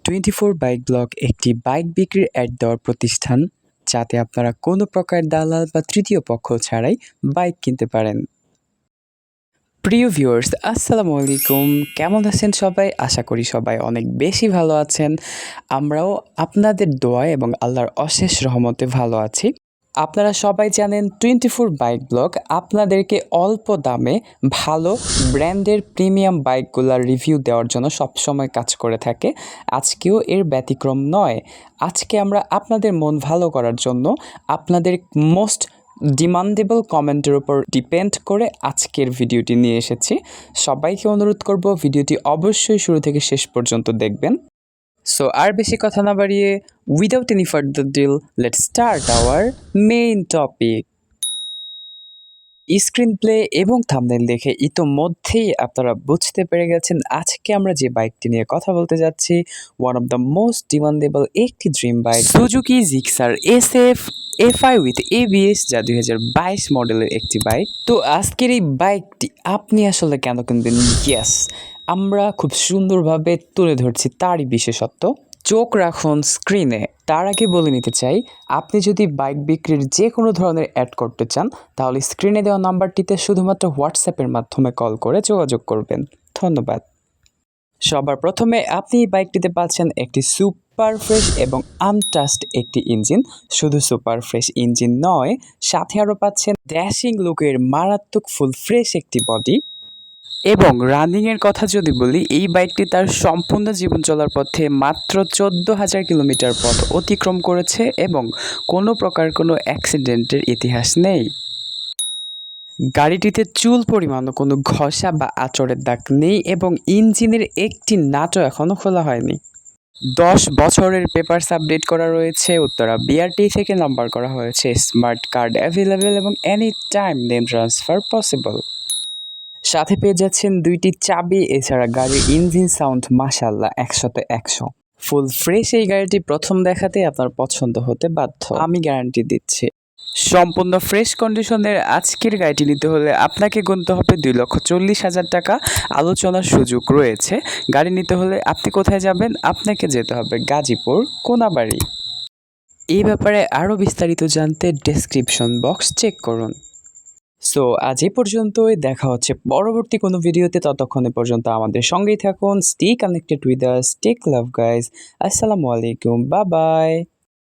24 bike blog একটি bike বিক্রির add দেওয়ার প্রতিষ্ঠান, যাতে আপনারা কোনো প্রকার দালাল বা তৃতীয় পক্ষ ছাড়াই বাইক কিনতে পারেন। প্রিয় ভিউয়ার্স, আসসালামু আলাইকুম। কেমন আছেন সবাই? আশা করি সবাই অনেক বেশি ভালো আছেন। আমরাও আপনাদের দোয়ায় এবং আল্লাহর অশেষ রহমতে ভালো আছি। আপনারা সবাই জানেন 24 বাইক ব্লগ আপনাদেরকে অল্প দামে ভালো ব্র্যান্ডের প্রিমিয়াম বাইকগুলোর রিভিউ দেওয়ার জন্য সবসময় কাজ করে থাকে। আজকেও এর ব্যতিক্রম নয়। আজকে আমরা আপনাদের মন ভালো করার জন্য আপনাদের মোস্ট ডিমান্ডেবল কমেন্টের উপর ডিপেন্ড করে আজকের ভিডিওটি নিয়ে এসেছি। সবাইকে অনুরোধ করব ভিডিওটি অবশ্যই শুরু থেকে শেষ পর্যন্ত দেখবেন। সো আর বেশি কথা না বাড়িয়ে, without any further deal, let's start our main topic. Screen play এবং থাম্বনেল দেখে ইতোমধ্যেই আপনারা বুঝতে পেরে গেছেন আজকে আমরা যে বাইকটি নিয়ে কথা বলতে যাচ্ছি, one of the most demandable একটি dream bike, Suzuki Gixxer SF FI with ABS, যা 2022 মডেলের একটি বাইক। তো আজকের এই বাইকটি আপনি আসলে কেন কিনবেন? ইয়েস, আমরা খুব সুন্দরভাবে তুলে ধরছি তারই বিশেষত্ব। চোখ রাখুন স্ক্রিনে। তার আগে বলে নিতে চাই, আপনি যদি বাইক বিক্রির যে কোনো ধরনের অ্যাড করতে চান, তাহলে স্ক্রিনে দেওয়া নাম্বারটিতে শুধুমাত্র হোয়াটসঅ্যাপের মাধ্যমে কল করে যোগাযোগ করবেন। ধন্যবাদ। সবার প্রথমে আপনি এই বাইকটিতে পাচ্ছেন একটি সুপার ফ্রেশ এবং আনটাস্ট একটি ইঞ্জিন। শুধু সুপার ফ্রেশ ইঞ্জিন নয়, সাথে আরও পাচ্ছেন ড্যাশিং লুকের মারাত্মক ফুল ফ্রেশ একটি বডি। এবং রানিংয়ের কথা যদি বলি, এই বাইকটি তার সম্পূর্ণ জীবন চলার পথে মাত্র 14,000 কিলোমিটার পথ অতিক্রম করেছে এবং কোনো প্রকার কোনো অ্যাক্সিডেন্টের ইতিহাস নেই। গাড়িটিতে চুল পরিমাণও কোনো ঘষা বা আঁচড়ের দাগ নেই এবং ইঞ্জিনের একটি নাটও এখনও খোলা হয়নি। 10 বছরের পেপারস আপডেট করা রয়েছে, উত্তরা BRT থেকে নাম্বার করা হয়েছে, স্মার্ট কার্ড অ্যাভেলেবেল এবং any time name transfer possible. সাথে পেয়ে যাচ্ছেন 2টি চাবি। এছাড়া গাড়ির ইঞ্জিন সাউন্ড মাশাআল্লাহ 100তে 100। ফুল ফ্রেশ এই গাড়িটি প্রথম দেখাতে আপনার পছন্দ হতে বাধ্য, আমি গ্যারান্টি দিচ্ছি। সম্পূর্ণ ফ্রেশ কন্ডিশনের আজকের গাড়িটি নিতে হলে আপনাকে গুনতে হবে 2,40,000 টাকা। আলোচনার সুযোগ রয়েছে। গাড়ি নিতে হলে আপনি কোথায় যাবেন? আপনাকে যেতে হবে গাজীপুর কোনাবাড়ি। এই ব্যাপারে আরও বিস্তারিত জানতে ডেসক্রিপশন বক্স চেক করুন। সো আজ এই পর্যন্তই, দেখা হচ্ছে পরবর্তী কোনো ভিডিওতে। ততক্ষণে পর্যন্ত আমাদের সঙ্গেই থাকুন। Stay connected with us, take love guys. আসসালামু আলাইকুম, বাই বাই।